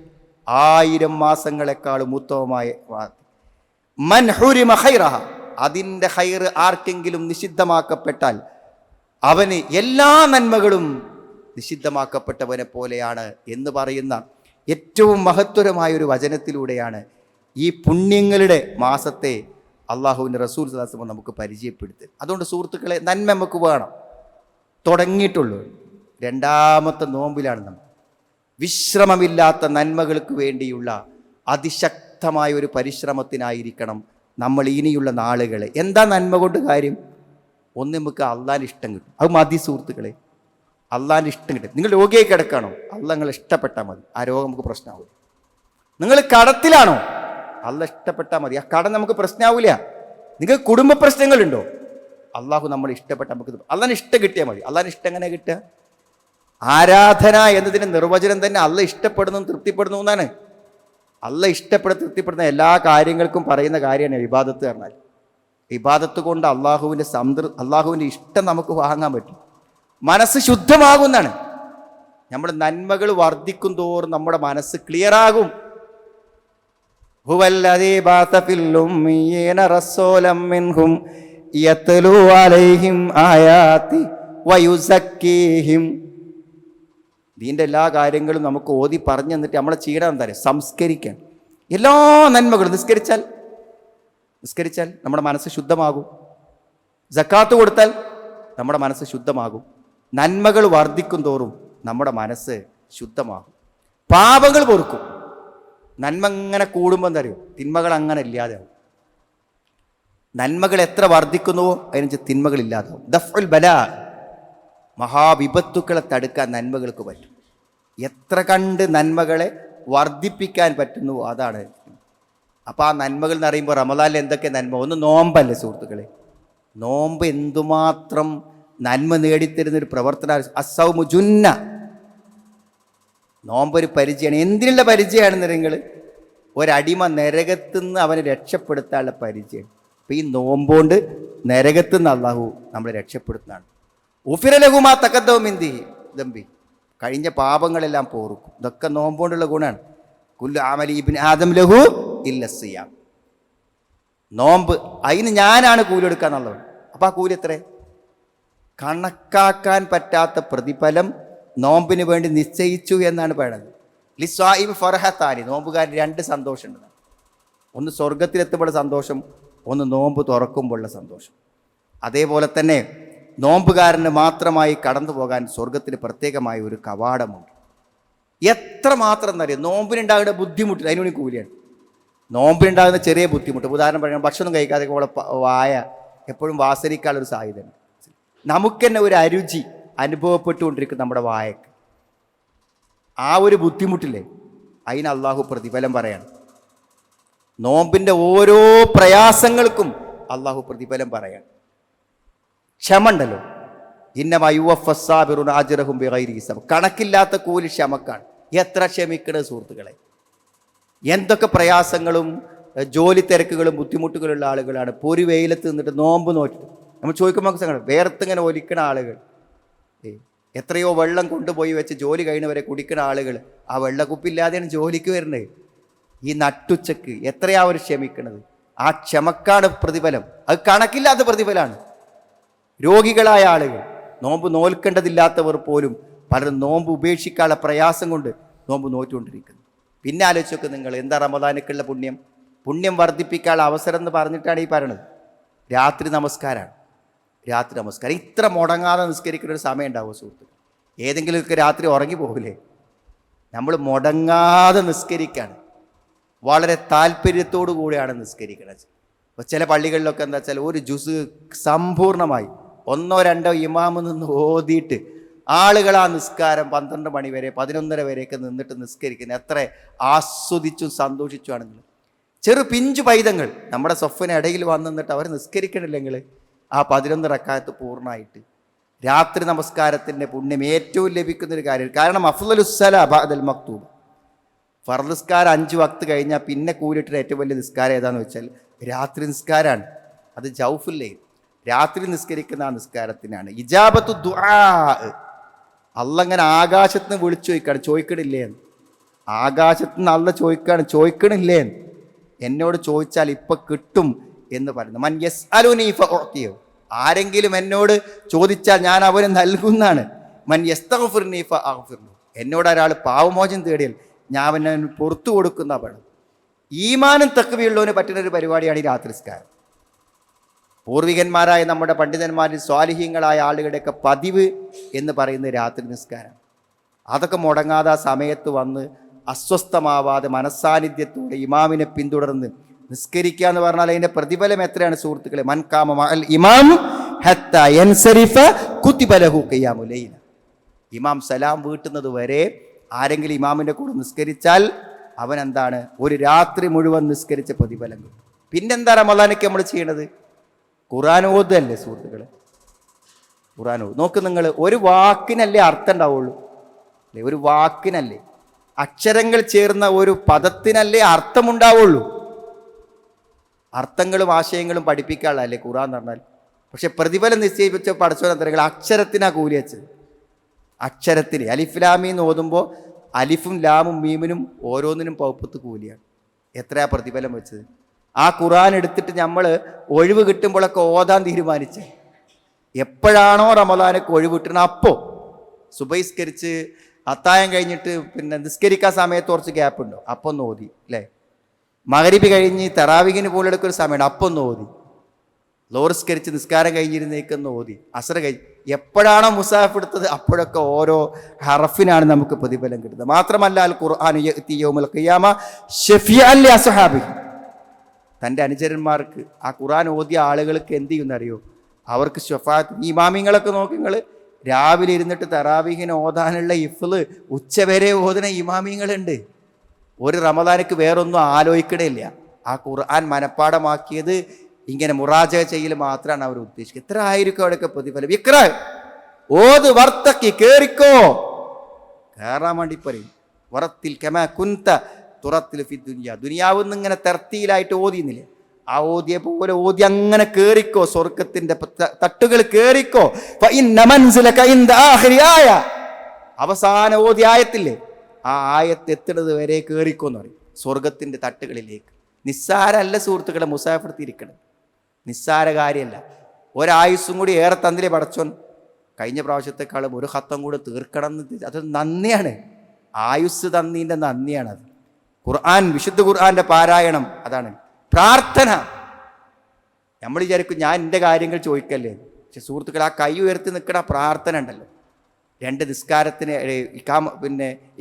1000 മാസങ്ങളെക്കാളും ഉത്തമമായ. മൻ ഹുരിമ ഖൈറഹ, അതിൻ്റെ ഖൈർ ആർക്കെങ്കിലും നിഷിദ്ധമാക്കപ്പെട്ടാൽ അവന് എല്ലാ നന്മകളും നിഷിദ്ധമാക്കപ്പെട്ടവനെ പോലെയാണ് എന്ന് പറയുന്ന ഏറ്റവും മഹത്വരമായൊരു വചനത്തിലൂടെയാണ് ഈ പുണ്യങ്ങളുടെ മാസത്തെ അള്ളാഹുവിൻ്റെ റസൂൽ സല്ലല്ലാഹു അലൈഹി വസല്ലം നമുക്ക് പരിചയപ്പെടുത്തുക. അതുകൊണ്ട് സുഹൃത്തുക്കളെ, നന്മ നമുക്ക് വേണം. തുടങ്ങിയിട്ടുള്ളൂ, 2ാമത്തെ നോമ്പിലാണ് നമ്മൾ. വിശ്രമമില്ലാത്ത നന്മകൾക്ക് വേണ്ടിയുള്ള അതിശക്തമായ ഒരു പരിശ്രമത്തിനായിരിക്കണം നമ്മൾ ഇനിയുള്ള നാളുകളെ. എന്താ നന്മ കൊണ്ട് കാര്യം? ഒന്ന്, നമുക്ക് അള്ളാഹിൻ്റെ ഇഷ്ടം കിട്ടും, അത് മതി സുഹൃത്തുക്കളെ. അള്ളാഹിൻ്റെ ഇഷ്ടം കിട്ടും. നിങ്ങൾ രോഗിയായി കിടക്കാണോ? അള്ളാഹ് നിങ്ങൾ ഇഷ്ടപ്പെട്ടാൽ മതി, ആ രോഗം നമുക്ക് പ്രശ്നമാവില്ല. നിങ്ങൾ കടത്തിലാണോ? അള്ളാഹ് ഇഷ്ടപ്പെട്ടാൽ മതി, ആ കടം നമുക്ക് പ്രശ്നമാവില്ല. നിങ്ങൾക്ക് കുടുംബ പ്രശ്നങ്ങളുണ്ടോ? അള്ളാഹു നമ്മൾ ഇഷ്ടപ്പെട്ടാൽ നമുക്ക് അള്ളാഹിന് ഇഷ്ടം കിട്ടിയാൽ മതി. അള്ളാഹിന് ഇഷ്ടം എങ്ങനെ കിട്ടുക? ആരാധന എന്നതിൻ്റെ നിർവചനം തന്നെ അള്ളാഹ് ഇഷ്ടപ്പെടുന്നു തൃപ്തിപ്പെടുന്നു എന്നാണ്. അള്ളാഹ് ഇഷ്ടപ്പെടുന്ന തൃപ്തിപ്പെടുന്ന എല്ലാ കാര്യങ്ങൾക്കും പറയുന്ന കാര്യമാണ് ഇബാദത്ത് പറഞ്ഞാൽ. ഇബാദത്ത് കൊണ്ട് അള്ളാഹുവിൻ്റെ ഇഷ്ടം നമുക്ക് വാങ്ങാൻ പറ്റും. മനസ്സ് ശുദ്ധമാകുന്നതാണ്. നമ്മുടെ നന്മകൾ വർദ്ധിക്കും തോറും നമ്മുടെ മനസ്സ് ക്ലിയറാകും. ഹുവല്ലദീ ബഅസ ഫിൽ ഉമ്മീന റസൂലൻ മിൻഹും യത്ലൂ അലൈഹിം ആയാതി വയുസക്കീഹിം. ദീൻ്റെ എല്ലാ കാര്യങ്ങളും നമുക്ക് ഓതി പറഞ്ഞു തന്നിട്ട് നമ്മളെ ചെയ്യണം എന്താ പറയുക? സംസ്കരിക്കാൻ. എല്ലാ നന്മകളും നിസ്കരിച്ചാൽ നമ്മുടെ മനസ്സ് ശുദ്ധമാകും. സക്കാത്ത് കൊടുത്താൽ നമ്മുടെ മനസ്സ് ശുദ്ധമാകും. നന്മകൾ വർദ്ധിക്കും തോറും നമ്മുടെ മനസ്സ് ശുദ്ധമാകും. പാപങ്ങൾ പൊറുക്കും. നന്മ അങ്ങനെ കൂടുമ്പോൾ എന്താ അറിയോ? തിന്മകൾ അങ്ങനെ ഇല്ലാതെയാവും. നന്മകൾ എത്ര വർദ്ധിക്കുന്നുവോ അതിനനുസരിച്ച് തിന്മകൾ ഇല്ലാതാവും. ദഫ്ഉൽ ബലാ, മഹാവിപത്തുക്കളെ തടുക്കാൻ നന്മകൾക്ക് പറ്റും. എത്ര കണ്ട് നന്മകളെ വർദ്ധിപ്പിക്കാൻ പറ്റുന്നുവോ അതാണ്. അപ്പോൾ ആ നന്മകൾ എന്ന് പറയുമ്പോൾ റമദാനിൽ എന്തൊക്കെ നന്മ? ഒന്ന് നോമ്പല്ലേ സുഹൃത്തുക്കളെ? നോമ്പ് എന്തുമാത്രം നന്മ നേടിത്തരുന്നൊരു പ്രവർത്തന. അസ്സൗമു ജുന്ന, നോമ്പൊരു പരിചയമാണ്. എന്തിനുള്ള പരിചയമാണെന്ന് നിങ്ങൾ ഒരടിമ നരകത്തുനിന്ന് അവനെ രക്ഷപ്പെടുത്താനുള്ള പരിചയം. അപ്പം ഈ നോമ്പോണ്ട് നരകത്തുനിന്ന് അള്ളാഹു നമ്മളെ രക്ഷപ്പെടുത്തുന്നതാണ്. ഉഫിറലഹുമാ തഖദ്ദമിന്തി ദംബി, കഴിഞ്ഞ പാപങ്ങളെല്ലാം പോറുക്കും. ഇതൊക്കെ നോമ്പോണ്ടുള്ള ഗുണമാണ്. കുല്ലു അമലി ഇബ്നു ആദം ലഹു ഇല്ല സിയാം. നോമ്പ് അതിന് ഞാനാണ് കൂലി എടുക്കാന്നുള്ളത്. അപ്പം ആ കൂലി എത്ര? കണക്കാക്കാൻ പറ്റാത്ത പ്രതിഫലം നോമ്പിന് വേണ്ടി നിശ്ചയിച്ചു എന്നാണ് പറയുന്നത്. ലിസ്വാഇബ് ഫർഹത്താനി, നോമ്പുകാരൻ 2 സന്തോഷമുണ്ട്. ഒന്ന് സ്വർഗത്തിലെത്തുമ്പോഴുള്ള സന്തോഷം, ഒന്ന് നോമ്പ് തുറക്കുമ്പോഴുള്ള സന്തോഷം. അതേപോലെ തന്നെ നോമ്പുകാരന് മാത്രമായി കടന്നു പോകാൻ സ്വർഗത്തിന് പ്രത്യേകമായ ഒരു കവാടമുണ്ട്. എത്ര മാത്രം എന്നറിയാം നോമ്പിനുണ്ടാകുന്ന ബുദ്ധിമുട്ട്, അതിനുവേണ്ടി കൂലിയാണ്. നോമ്പിനുണ്ടാകുന്ന ചെറിയ ബുദ്ധിമുട്ട്, ഉദാഹരണം പറയാം, ഭക്ഷണം കഴിക്കാതെ വായ എപ്പോഴും വാസനിക്കാനുള്ളൊരു സാധ്യതയാണ്. നമുക്ക് തന്നെ ഒരു അരുചി അനുഭവപ്പെട്ടുകൊണ്ടിരിക്കും നമ്മുടെ വായക്ക്. ആ ഒരു ബുദ്ധിമുട്ടില്ലേ, അതിന് അള്ളാഹു പ്രതിഫലം പറയാണ്. നോമ്പിൻ്റെ ഓരോ പ്രയാസങ്ങൾക്കും അള്ളാഹു പ്രതിഫലം പറയാണ്. ക്ഷമ ഉണ്ടല്ലോ, ഇന്നമയുവഫസ്സാബിറുന അജ്റഹും ബിഗൈരി ഹിസാബ്, കണക്കില്ലാത്ത കൂലി ക്ഷമക്കാണ്. എത്ര ക്ഷമിക്കണത് സുഹൃത്തുക്കളെ! എന്തൊക്കെ പ്രയാസങ്ങളും ജോലി തിരക്കുകളും ബുദ്ധിമുട്ടുകളുള്ള ആളുകളാണ് പൊരി വെയിലത്ത് നിന്നിട്ട് നോമ്പ് നോറ്റ്. നമ്മൾ ചോദിക്കുമ്പോൾ സങ്കടം, വേർത്തിങ്ങനെ ഒലിക്കണ ആളുകൾ, എത്രയോ വെള്ളം കൊണ്ടുപോയി വെച്ച് ജോലി കഴിഞ്ഞവരെ കുടിക്കുന്ന ആളുകൾ, ആ വെള്ളക്കുപ്പില്ലാതെയാണ് ജോലിക്ക് വരുന്നത്. ഈ നട്ടുച്ചക്ക് എത്രയാ അവർ ക്ഷമിക്കണത്? ആ ക്ഷമക്കാണ് പ്രതിഫലം. അത് കണക്കില്ലാത്ത പ്രതിഫലമാണ്. രോഗികളായ ആളുകൾ, നോമ്പ് നോൽക്കേണ്ടതില്ലാത്തവർ പോലും പലരും നോമ്പ് ഉപേക്ഷിക്കാനുള്ള പ്രയാസം കൊണ്ട് നോമ്പ് നോറ്റുകൊണ്ടിരിക്കുന്നു. പിന്നെ ആലോചിച്ചൊക്കെ നിങ്ങൾ, എന്താ റമദാനിക്കുള്ള പുണ്യം വർദ്ധിപ്പിക്കാനുള്ള അവസരം എന്ന് പറഞ്ഞിട്ടാണ് ഈ പറയണത്. രാത്രി നമസ്കാരമാണ്. രാത്രി നമസ്കാരം ഇത്ര മുടങ്ങാതെ നിസ്കരിക്കുന്ന ഒരു സമയം ഉണ്ടാവുമോ സുഹൃത്തുക്കൾ? ഏതെങ്കിലുമൊക്കെ രാത്രി ഉറങ്ങി പോകില്ലേ? നമ്മൾ മുടങ്ങാതെ നിസ്കരിക്കുകയാണ്, വളരെ താല്പര്യത്തോടു കൂടിയാണ് നിസ്കരിക്കുന്നത്. അപ്പോൾ ചില പള്ളികളിലൊക്കെ എന്താ വെച്ചാൽ ഒരു ജുസ് സമ്പൂർണ്ണമായി 1-2 ഇമാമ് നിന്ന് ഓതിയിട്ട് ആളുകൾ ആ നിസ്കാരം 12 മണി വരെ 11:30 വരെയൊക്കെ നിന്നിട്ട് നിസ്കരിക്കുന്നത് എത്ര ആസ്വദിച്ചും സന്തോഷിച്ചുമാണ്. ചെറു പിഞ്ചു പൈതങ്ങൾ നമ്മുടെ സൊഫിന് ഇടയിൽ വന്ന് നിന്നിട്ട് അവർ നിസ്കരിക്കണില്ലെങ്കിൽ ആ 11 റക്അത്ത് പൂർണ്ണമായിട്ട് രാത്രി നമസ്കാരത്തിൻ്റെ പുണ്യം ഏറ്റവും ലഭിക്കുന്നൊരു കാര്യം. കാരണം അഫ്ളലുസ്സലാ ബഅദൽ മക്തൂബ്, ഫർദ് നിസ്കാരം 5 വക്ത് കഴിഞ്ഞാൽ പിന്നെ കൂലിട്ടിട്ട് ഏറ്റവും വലിയ നിസ്കാരം ഏതാണെന്ന് വെച്ചാൽ രാത്രി നിസ്കാരമാണ്. അത് ജൗഫുല്ലേ, രാത്രി നിസ്കരിക്കുന്ന ആ നിസ്കാരത്തിനാണ് ഇജാബത്തു ദുആ. അള്ളങ്ങനെ ആകാശത്ത് നിന്ന് വിളിച്ചു ചോദിക്കണില്ലേ? ആകാശത്ത് നിന്ന് അള്ള ചോദിക്കണില്ലേ? എന്നോട് ചോദിച്ചാൽ ഇപ്പം കിട്ടും എന്ന് പറയുന്നത്. മൻ യസ്അലുനി ഫഉഅ്തിഹു, ആരെങ്കിലും എന്നോട് ചോദിച്ചാൽ ഞാൻ അവന് നൽകുന്നതാണ്. മൻ യസ്തഗ്ഫിർനി ഫഅഗ്ഫിർഹു, എന്നോട് ഒരാൾ പാവമോചനം തേടിയാൽ ഞാൻ അവനെ പുറത്തു കൊടുക്കുന്ന പണം. ഈമാനും തഖ്വയുള്ളവന് പറ്റുന്നൊരു പരിപാടിയാണ് ഈ രാത്രി നിസ്കാരം. പൂർവികന്മാരായ നമ്മുടെ പണ്ഡിതന്മാരിൽ സ്വാലിഹീങ്ങളായ ആളുകളുടെയൊക്കെ പതിവ് എന്ന് പറയുന്നത് രാത്രി നിസ്കാരം. അതൊക്കെ മുടങ്ങാതെ ആ സമയത്ത് വന്ന് അസ്വസ്ഥമാവാതെ മനസ്സാന്നിധ്യത്തോടെ ഇമാമിനെ പിന്തുടർന്ന് നിസ്കരിക്കുക എന്ന് പറഞ്ഞാൽ അതിൻ്റെ പ്രതിഫലം എത്രയാണ് സുഹൃത്തുക്കളെ? മൻ ഖാമ മഅൽ ഇമാം ഹത്താ യൻസരിഫ കുതിബ ലഹു ഖിയാമുൽ ലൈൽ. ഇമാം സലാം വീട്ടുന്നത് വരെ ആരെങ്കിലും ഇമാമിൻ്റെ കൂടെ നിസ്കരിച്ചാൽ അവൻ എന്താണ്? ഒരു രാത്രി മുഴുവൻ നിസ്കരിച്ച പ്രതിഫലം കിട്ടും. പിന്നെന്താ റമദാനൊക്കെ നമ്മൾ ചെയ്യണത്? ഖുർആൻ ഓതല്ലേ സുഹൃത്തുക്കളെ? ഖുർആൻ ഓത്. നോക്ക് നിങ്ങൾ, ഒരു വാക്കിനല്ലേ അർത്ഥം ഉണ്ടാവുള്ളൂ അല്ലേ? ഒരു വാക്കിനല്ലേ, അക്ഷരങ്ങൾ ചേർന്ന ഒരു പദത്തിനല്ലേ അർത്ഥമുണ്ടാവുള്ളൂ. അർത്ഥങ്ങളും ആശയങ്ങളും പഠിപ്പിക്കാനുള്ളതല്ലേ ഖുർആൻ എന്ന് പറഞ്ഞാൽ. പക്ഷെ പ്രതിഫലം നിശ്ചയിപ്പിച്ച പഠിച്ചോന്തരങ്ങൾ അക്ഷരത്തിനാ കൂലി വെച്ചത്. അക്ഷരത്തിന് അലിഫ്ലാമീന്ന് ഓതുമ്പോൾ അലിഫും ലാമും മീമിനും ഓരോന്നിനും പൗപ്പത്ത് കൂലിയാണ്. എത്രയാ പ്രതിഫലം വെച്ചത്? ആ ഖുർആൻ എടുത്തിട്ട് നമ്മൾ ഒഴിവ് കിട്ടുമ്പോഴൊക്കെ ഓതാൻ തീരുമാനിച്ചേ. എപ്പോഴാണോ റമദാനൊക്കെ ഒഴിവ് കിട്ടണം അപ്പോൾ സുബഹിസ്കരിച്ച് അത്തായം കഴിഞ്ഞിട്ട് പിന്നെ നിസ്കരിക്കാൻ സമയത്ത് കുറച്ച് ഗ്യാപ്പ് ഉണ്ടോ അപ്പം ഒന്ന് ഓതി അല്ലേ? മഗ്‌രിബ് കഴിഞ്ഞ് തറാവീഹിന് പോലെടുക്കൊരു സമയമുണ്ട് അപ്പം ഒന്ന് ഓതി. ലോറിസ്കരിച്ച് നിസ്കാരം കഴിഞ്ഞിരുന്നേക്കൊന്ന് ഓതി. അസ്ർ കഴിഞ്ഞ് എപ്പോഴാണോ മുസാഫ് എടുത്തത് അപ്പോഴൊക്കെ ഓരോ ഹറഫിനാണ് നമുക്ക് പ്രതിഫലം കിട്ടുന്നത്. മാത്രമല്ല അൽ ഖുർആൻ യഅതി യൗമൽ ഖിയാമ ശഫീഅൻ ലി അസ്ഹാബിഹി, തൻ്റെ അനുചരന്മാർക്ക് ആ ഖുർആൻ ഓതിയ ആളുകൾക്ക് എന്ത് ചെയ്യുമെന്നറിയോ? അവർക്ക് ശഫാഅത്ത്. ഈ ഇമാമിങ്ങളൊക്കെ നോക്കി, നിങ്ങൾ രാവിലെ ഇരുന്നിട്ട് തറാവീഹിന് ഓതാനുള്ള ഇഫ്ള് ഉച്ചവരെ ഓതുന്ന ഇമാമിങ്ങളുണ്ട്. ഒരു റമദാനിക്ക് വേറൊന്നും ആലോചിക്കണില്ല. ആ ഖുർആൻ മനപ്പാടമാക്കിയത് ഇങ്ങനെ മുറാജ ചെയ്യൽ മാത്രമാണ് അവർ ഉദ്ദേശിക്കുന്നത്. എത്ര ആയിരിക്കും അവിടെയൊക്കെ പ്രതിഫലം? ഇക്ര ഓത് വർത്തക്കി കേറിക്കോ, കയറാൻ വേണ്ടി പറയും. വറത്തിൽ കമാ കുൻത തുറത്തിൽ ഫി ദുനിയ, ദുനിയാവെന്ന് ഇങ്ങനെ തെർത്തിയിലായിട്ട് ഓതിയുന്നില്ലേ, ആ ഓതിയെ പോലെ ഓതി അങ്ങനെ കേറിക്കോ, സ്വർഗത്തിന്റെ തട്ടുകൾ കേറിക്കോ. അവസാന ഓതി ആയത്തില്ലേ, ആ ആയത്ത് എത്തുന്നത് വരെ കേറിക്കോന്ന് പറയും, സ്വർഗത്തിന്റെ തട്ടുകളിലേക്ക്. നിസ്സാരല്ല സുഹൃത്തുക്കളെ മുസാഫിർത്തിരിക്കണം, നിസ്സാര കാര്യമല്ല. ഒരായുസ്സും കൂടി ഏറെ തന്നിലെ പടച്ചോൻ, കഴിഞ്ഞ പ്രാവശ്യത്തെക്കാളും ഒരു ഖത്തം കൂടെ തീർക്കണം എന്ന്, അത് നന്ദിയാണ്, ആയുസ് തന്നീൻ്റെ നന്ദിയാണത്. ഖുർആൻ, വിശുദ്ധ ഖുർആന്റെ പാരായണം, അതാണ് പ്രാർത്ഥന. നമ്മൾ വിചാരിക്കും ഞാൻ എൻ്റെ കാര്യങ്ങൾ ചോദിക്കല്ലേ, പക്ഷെ സുഹൃത്തുക്കൾ, ആ കൈ ഉയർത്തി നിൽക്കണ പ്രാർത്ഥന ഉണ്ടല്ലോ, 2 നിസ്കാരത്തിന്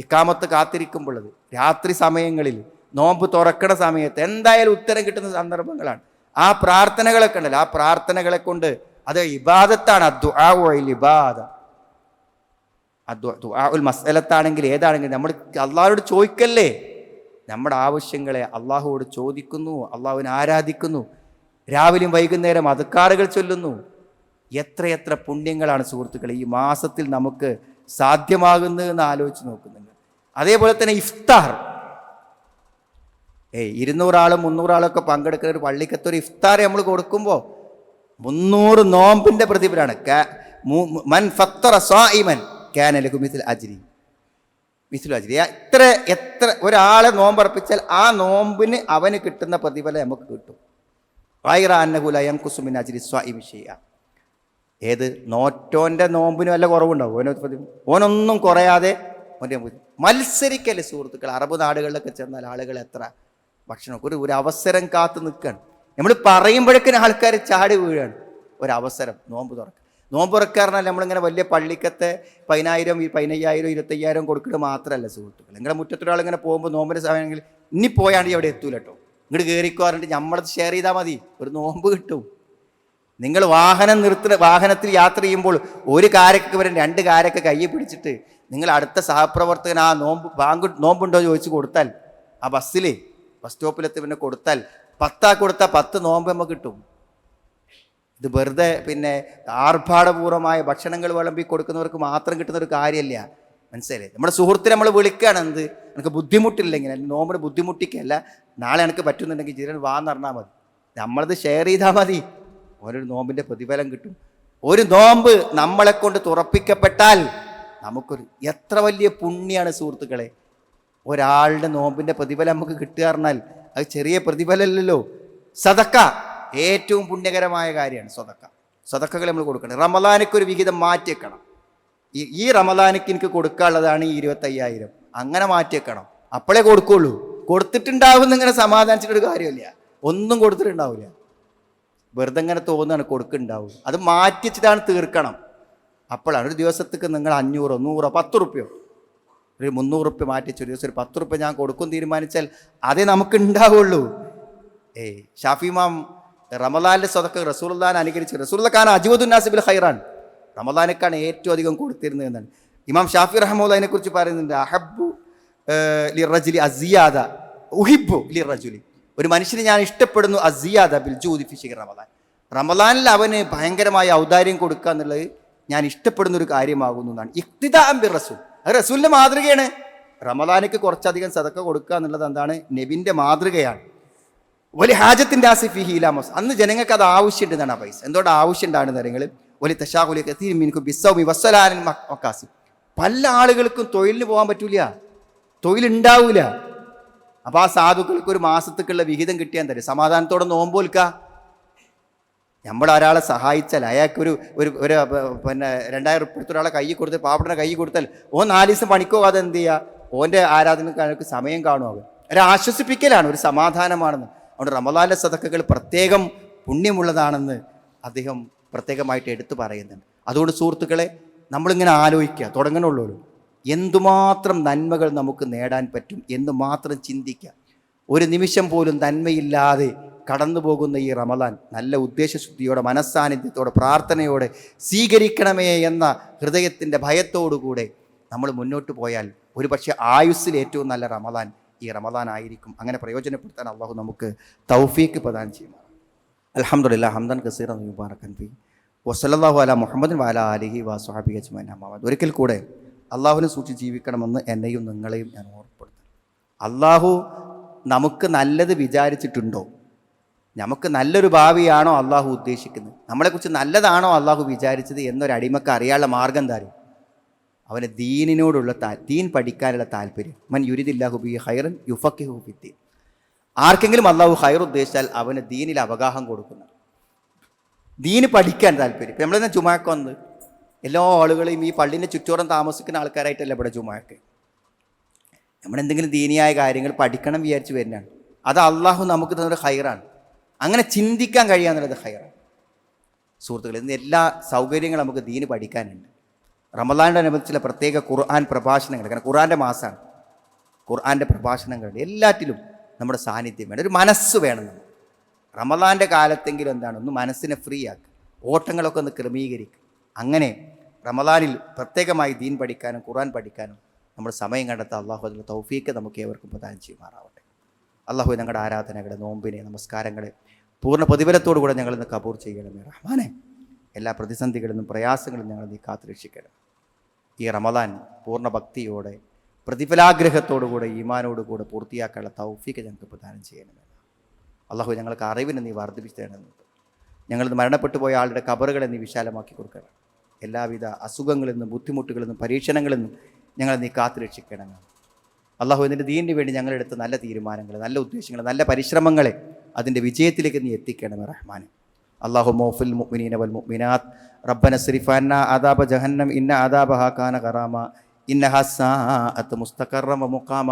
ഇക്കാമത്ത് കാത്തിരിക്കുമ്പോഴത്, രാത്രി സമയങ്ങളിൽ, നോമ്പ് തുറക്കണ സമയത്ത് എന്തായാലും ഉത്തരം കിട്ടുന്ന സന്ദർഭങ്ങളാണ്. ആ പ്രാർത്ഥനകളൊക്കെ ഉണ്ടല്ലോ, ആ പ്രാർത്ഥനകളെ കൊണ്ട് അത് ഇബാദത്താണ്. ദുആഉൽ മസ്അലത്താണെങ്കിൽ ഏതാണെങ്കിലും നമ്മൾ അള്ളാഹുവോട് ചോദിക്കല്ലേ, നമ്മുടെ ആവശ്യങ്ങളെ അള്ളാഹുവോട് ചോദിക്കുന്നു, അള്ളാഹുവിനെ ആരാധിക്കുന്നു, രാവിലെയും വൈകുന്നേരം അദ്കാറുകൾ ചൊല്ലുന്നു. എത്രയെത്ര പുണ്യങ്ങളാണ് സുഹൃത്തുക്കളെ ഈ മാസത്തിൽ നമുക്ക് സാധ്യമാകുന്നതെന്ന് ആലോചിച്ച് നോക്കുന്നുണ്ട്. അതേപോലെ തന്നെ ഇഫ്താർ, 200 ആളും 300 ആളൊക്കെ പങ്കെടുക്കുന്ന ഒരു പള്ളിക്കത്തൊരു ഇഫ്താർ നമ്മൾ കൊടുക്കുമ്പോൾ 300 നോമ്പിന്റെ പ്രതിഫലമാണ്. മൻ ഫത്തറ സായിമൻ കാന ലഹു മിസ്ലു അജ്രി. എത്ര ഒരാളെ നോമ്പർപ്പിച്ചാൽ ആ നോമ്പിന് അവന് കിട്ടുന്ന പ്രതിഫലം നമുക്ക് കിട്ടും. ഗൈറ അന്നഹു ലാ യൻഖുസു മിൻ അജ്രി സ്വാഇമി ശൈഅ. ഏത് നോറ്റോൻ്റെ നോമ്പിന് വല്ല കുറവുണ്ടാവും, ഓനൊന്നും കുറയാതെ മത്സരിക്കല്ലേ സുഹൃത്തുക്കൾ. അറബ് നാടുകളിലൊക്കെ ചെന്നാൽ ആളുകൾ എത്ര ഭക്ഷണം, ഒരു അവസരം കാത്തു നിൽക്കുകയാണ്. നമ്മൾ പറയുമ്പോഴേക്കിന് ആൾക്കാർ ചാടി വീഴാണ്. ഒരവസരം, നോമ്പ് തുറക്കാറിനാൽ നമ്മളിങ്ങനെ വലിയ പള്ളിക്കത്തെ 10,000, 15,000, 25,000 കൊടുക്കുന്നത് മാത്രമല്ല സുഹൃത്തുക്കൾ. നിങ്ങളുടെ മുറ്റത്തൊരാളിങ്ങനെ പോകുമ്പോൾ നോമ്പിൻ്റെ സമയമെങ്കിൽ ഇനി പോയാണ്ട് അവിടെ എത്തൂല കേട്ടോ, ഇങ്ങോട്ട് കയറിക്കോ പറഞ്ഞിട്ട് നമ്മളത് ഷെയർ ചെയ്താൽ മതി, ഒരു നോമ്പ് കിട്ടും. നിങ്ങൾ വാഹനത്തിൽ യാത്ര ചെയ്യുമ്പോൾ ഒരു കാരക്ക് വരെ 2 കാരക്ക് കയ്യിൽ പിടിച്ചിട്ട് നിങ്ങൾ അടുത്ത സഹപ്രവർത്തകൻ ആ നോമ്പുണ്ടോ ചോദിച്ച് കൊടുത്താൽ, ആ ബസ് സ്റ്റോപ്പിലെത്തി പിന്നെ കൊടുത്താൽ, 10 കൊടുത്താൽ 10 നോമ്പ് നമുക്ക് കിട്ടും. ഇത് വെറുതെ ആർഭാടപൂർവമായ ഭക്ഷണങ്ങൾ വിളമ്പി കൊടുക്കുന്നവർക്ക് മാത്രം കിട്ടുന്ന ഒരു കാര്യമല്ല, മനസ്സിലായില്ലേ? നമ്മുടെ സുഹൃത്തിനെ നമ്മൾ വിളിക്കുകയാണ്, എന്ത് എനിക്ക് ബുദ്ധിമുട്ടില്ലെങ്കിൽ, നോമ്പിന് ബുദ്ധിമുട്ടിക്കല്ല, നാളെ എനിക്ക് പറ്റുന്നുണ്ടെങ്കിൽ ജീവൻ വാന്ന് പറഞ്ഞാൽ മതി, നമ്മളത് ഷെയർ ചെയ്താൽ മതി, ഓരോ നോമ്പിൻ്റെ പ്രതിഫലം കിട്ടും. ഒരു നോമ്പ് നമ്മളെ കൊണ്ട് തുറപ്പിക്കപ്പെട്ടാൽ നമുക്കൊരു എത്ര വലിയ പുണ്യാണ് സുഹൃത്തുക്കളെ. ഒരാളുടെ നോമ്പിൻ്റെ പ്രതിഫലം നമുക്ക് കിട്ടുക പറഞ്ഞാൽ അത് ചെറിയ പ്രതിഫലമല്ലല്ലോ. സദക്ക ഏറ്റവും പുണ്യകരമായ കാര്യമാണ്. സദക്കകൾ നമ്മൾ കൊടുക്കണം. റമദാനിക്കൊരു വിഹിതം മാറ്റിവെക്കണം. ഈ റമദാനിക്ക് എനിക്ക് കൊടുക്കാനുള്ളതാണ് ഈ 25,000, അങ്ങനെ മാറ്റിവെക്കണം, അപ്പോഴേ കൊടുക്കുള്ളൂ. കൊടുത്തിട്ടുണ്ടാവും ഇങ്ങനെ സമാധാനിച്ചിട്ടൊരു കാര്യമില്ല, ഒന്നും കൊടുത്തിട്ടുണ്ടാവില്ല, വെറുതെ ഇങ്ങനെ തോന്നുകയാണ് കൊടുക്കുന്നുണ്ടാവും. അത് മാറ്റി വെച്ചിട്ടാണ് തീർക്കണം. അപ്പോഴാണ് ഒരു ദിവസത്തേക്ക് നിങ്ങൾ 500, 100, 10 റുപ്യോ, ഒരു 300 റുപ്യ മാറ്റി വെച്ച് ഒരു ദിവസം ഒരു 10 റുപ്യ ഞാൻ കൊടുക്കും തീരുമാനിച്ചാൽ അതേ നമുക്ക് ഉണ്ടാവുള്ളൂ. ഷാഫി ഇമാം റമദാനിലെ സദക്ക റസൂലുള്ളാഹിനെ അനുകരിച്ച്, റസൂലുള്ളാഹിൻ അജ്വദുന്നാസി ബിൽ ഖൈറാൻ, റമദാനക്കാണ് ഏറ്റവും അധികം കൊടുത്തിരുന്നത് എന്നാണ് ഇമാം ഷാഫി റഹ്മത്തുള്ളാഹി അതിനെക്കുറിച്ച് പറയുന്നുണ്ട്. അഹബ്ബു ലിറജുലി അസിയാദ ഉഹിബ്ബു ലിറജുലി, ഒരു മനുഷ്യനെ ഞാൻ ഇഷ്ടപ്പെടുന്നു അസിയാദ ബിൽ ജൂദി ഫി ശഹ്രി റമദാൻ, റമദാനിൽ അവന് ഭയങ്കരമായ ഔദാര്യം കൊടുക്കുക എന്നുള്ളത് ഞാൻ ഇഷ്ടപ്പെടുന്ന ഒരു കാര്യമാകുന്നു എന്നാണ്. ഇഖ്തിദാഅൻ ബിർ റസൂൽ, അത് റസൂലിൻ്റെ മാതൃകയാണ്. റമദാനിക്ക് കുറച്ചധികം സദക്ക കൊടുക്കുക എന്നുള്ളത് എന്താണ്? നബിൻ്റെ മാതൃകയാണ്. വലിയ ഹാജത്തിൻ്റെ ആസിഫിഹി ഇലാമസ്, അന്ന് ജനങ്ങൾക്ക് അത് ആവശ്യമുണ്ടെന്നാണ്. ആ പൈസ എന്തുകൊണ്ട് ആവശ്യം ഉണ്ടാകുന്ന കാര്യങ്ങൾ വലിയ തശാഖുലി കസീർ മിൻകും ബിസ്സൗമി വസ്സലാലിൻ മക്കാസി, പല ആളുകൾക്കും തൊഴിലിന് പോകാൻ പറ്റൂല, തൊഴിലുണ്ടാവില്ല. അപ്പോൾ ആ സാധുക്കൾക്ക് ഒരു മാസത്തേക്കുള്ള വിഹിതം കിട്ടിയാൽ തരും, സമാധാനത്തോടെ നോമ്പോൽക്ക. നമ്മൾ ഒരാളെ സഹായിച്ചാൽ അയാൾക്കൊരു 2,000 റുപ്യ ഒരാളെ കൈ കൊടുത്ത്, പാവപ്പെട്ട കൈ കൊടുത്താൽ ഓൻ 4 ദിവസം പണിക്കോകാതെ എന്ത് ചെയ്യുക, ഓൻ്റെ ആരാധനക്ക് സമയം കാണുമാകും. ഒരു ആശ്വസിപ്പിക്കലാണ്, ഒരു സമാധാനമാണെന്ന്. അതുകൊണ്ട് റമദാനിലെ സദക്കകൾ പ്രത്യേകം പുണ്യമുള്ളതാണെന്ന് അദ്ദേഹം പ്രത്യേകമായിട്ട് എടുത്തു പറയുന്നുണ്ട്. അതുകൊണ്ട് സുഹൃത്തുക്കളെ, നമ്മളിങ്ങനെ ആലോചിക്കുക, തുടങ്ങണുള്ളൂ, എന്തുമാത്രം നന്മകൾ നമുക്ക് നേടാൻ പറ്റും എന്ന് മാത്രം ചിന്തിക്കുക. ഒരു നിമിഷം പോലും നന്മയില്ലാതെ കടന്നു പോകുന്ന ഈ റമദാൻ നല്ല ഉദ്ദേശശുദ്ധിയോടെ, മനസ്സാന്നിധ്യത്തോടെ, പ്രാർത്ഥനയോടെ സ്വീകരിക്കണമേ എന്ന ഹൃദയത്തിൻ്റെ ഭയത്തോടുകൂടെ നമ്മൾ മുന്നോട്ട് പോയാൽ ഒരുപക്ഷെ ആയുസ്സിൽ ഏറ്റവും നല്ല റമദാൻ ഈ റമദാൻ ആയിരിക്കും. അങ്ങനെ പ്രയോജനപ്പെടുത്താൻ അള്ളാഹു നമുക്ക് തൗഫീക്ക് പ്രദാനം ചെയ്യുമാറാകട്ടെ. അൽഹംദുലില്ലാഹി ഹംദൻ കസീറൻ മുബാറകൻ ഫീഹി വസല്ലല്ലാഹു അലാ മുഹമ്മദിൻ വഅലാ ആലിഹി വസ്വഹബിഹി അജ്മഈൻ. ഒരിക്കൽ കൂടെ അള്ളാഹുവിനെ സൂക്ഷിച്ച് ജീവിക്കണമെന്ന് എന്നെയും നിങ്ങളെയും ഞാൻ ഓർമ്മപ്പെടുത്തുന്നു. അള്ളാഹു നമുക്ക് നല്ലത് വിചാരിച്ചിട്ടുണ്ടോ? നമുക്ക് നല്ലൊരു ഭാവിയാണോ അള്ളാഹു ഉദ്ദേശിക്കുന്നത്? നമ്മളെക്കുറിച്ച് നല്ലതാണോ അള്ളാഹു വിചാരിച്ചത് എന്നൊരടിമക്ക് അറിയാനുള്ള മാർഗം എന്താ അറിയും? അവന് ദീനിനോടുള്ള ദീൻ പഠിക്കാനുള്ള താല്പര്യം. മൻ യുരിദില്ലാഹു ബിഹി ഖൈറൻ യുഫഖിഹു ഫിദ്ദീൻ. ആർക്കെങ്കിലും അള്ളാഹു ഖൈർ ഉദ്ദേശിച്ചാൽ അവന് ദീനിൽ അവഗാഹം കൊടുക്കുന്നു. ദീന് പഠിക്കാൻ താല്പര്യം. ഇപ്പം നമ്മളിന്ന് ജുമാക്ക് വന്ന് എല്ലാ ആളുകളെയും ഈ പള്ളിൻ്റെ ചുറ്റോറം താമസിക്കുന്ന ആൾക്കാരായിട്ടല്ല ഇവിടെ ജുമാക്ക്. നമ്മളെന്തെങ്കിലും ദീനിയായ കാര്യങ്ങൾ പഠിക്കണം വിചാരിച്ച് വരുന്നതാണ്. അത് അള്ളാഹു നമുക്ക് തന്നൊരു ഖൈറാണ്. അങ്ങനെ ചിന്തിക്കാൻ കഴിയാന്നുള്ളത് ഖൈറാണ്. സുഹൃത്തുക്കളെ, ഇന്ന് എല്ലാ സൗകര്യങ്ങളും നമുക്ക് ദീന് പഠിക്കാനുണ്ട്. റമദാനോടനുബന്ധിച്ചുള്ള പ്രത്യേക ഖുർആൻ പ്രഭാഷണങ്ങൾ, കാരണം ഖുർആൻ്റെ മാസമാണ്. ഖുർആൻ്റെ പ്രഭാഷണങ്ങളുണ്ട്. എല്ലാറ്റിലും നമ്മുടെ സാന്നിധ്യം വേണം, ഒരു മനസ്സ് വേണം. നമ്മൾ റമദാൻ്റെ കാലത്തെങ്കിലും എന്താണ്, ഒന്ന് മനസ്സിനെ ഫ്രീ ആക്കുക, ഓട്ടങ്ങളൊക്കെ ഒന്ന് ക്രമീകരിക്കുക. അങ്ങനെ റമദാനിൽ പ്രത്യേകമായി ദീൻ പഠിക്കാനും ഖുർആൻ പഠിക്കാനും നമ്മൾ സമയം കണ്ടെത്താൻ അള്ളാഹു അതിൻ്റെ തൗഫീക്ക് നമുക്ക് ഏവർക്കും പ്രദാനം ചെയ്യുമാറാവട്ടെ. അള്ളാഹു ഞങ്ങളുടെ ആരാധനകളെ, നോമ്പിനെ, നമസ്കാരങ്ങളെ പൂർണ്ണ പ്രതിഫലത്തോടു കൂടെ ഞങ്ങളിന്ന് കബൂർ ചെയ്യണമേ റഹ്മാനെ. എല്ലാ പ്രതിസന്ധികളിൽ നിന്നും പ്രയാസങ്ങളിൽ ഞങ്ങൾ നീ കാത്തുരക്ഷിക്കണം. ഈ റമദാൻ പൂർണ്ണ ഭക്തിയോടെ പ്രതിഫലാഗ്രഹത്തോടുകൂടെ ഈമാനോടുകൂടെ പൂർത്തിയാക്കാനുള്ള തൗഫീക്ക് ഞങ്ങൾക്ക് പ്രദാനം ചെയ്യണമേ. അള്ളാഹു ഞങ്ങൾക്ക് അറിവിനെ നീ വർദ്ധിപ്പിച്ചു തരണമെന്നുണ്ട്. ഞങ്ങളിന്ന് മരണപ്പെട്ടു പോയ ആളുടെ കബറുകളെ നീ വിശാലമാക്കി കൊടുക്കണം. എല്ലാവിധ അസുഖങ്ങളിൽ നിന്നും ബുദ്ധിമുട്ടുകളിൽ നിന്നും പരീക്ഷണങ്ങളിൽ നിന്നും ഞങ്ങളെ നീ കാത്തുരക്ഷിക്കണം. അള്ളാഹു ഇതിൻ്റെ ദീനിന് വേണ്ടി ഞങ്ങളെടുത്ത നല്ല തീരുമാനങ്ങൾ, നല്ല ഉദ്ദേശങ്ങൾ, നല്ല പരിശ്രമങ്ങളെ അതിൻ്റെ വിജയത്തിലേക്ക് നീ എത്തിക്കണമേ റഹ്മാനെ. അല്ലാഹു മൗഫിൽ മുഅ്മിനീന വൽ മുഅ്മിനാത്ത് റബ്ബന സ്രിഫ് അന്നാ അദാബ ജഹന്നം ഇന്ന അദാബഹാ കാന ഗറാമ ഇന്നഹാ സാഅത്ത് മുസ്തഖറൻ വ മുഖാമ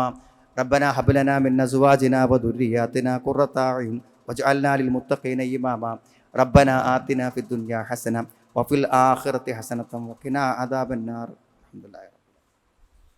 റബ്ബന ഹബ് ലനാ മിൻ അസ്വാജിനാ വ ദുർരിയാതിനാ ഖുർറത അയുൻ വജ്അൽനാ ലിൽ മുത്തഖീന ഇമാമ റബ്ബന ആതിനാ ഫിദ് ദുനിയാ ഹസന വഫിൽ ആഖിറതി ഹസനതൻ വഖിനാ അദാബൻ നാർ. അൽഹംദുലില്ലാഹി.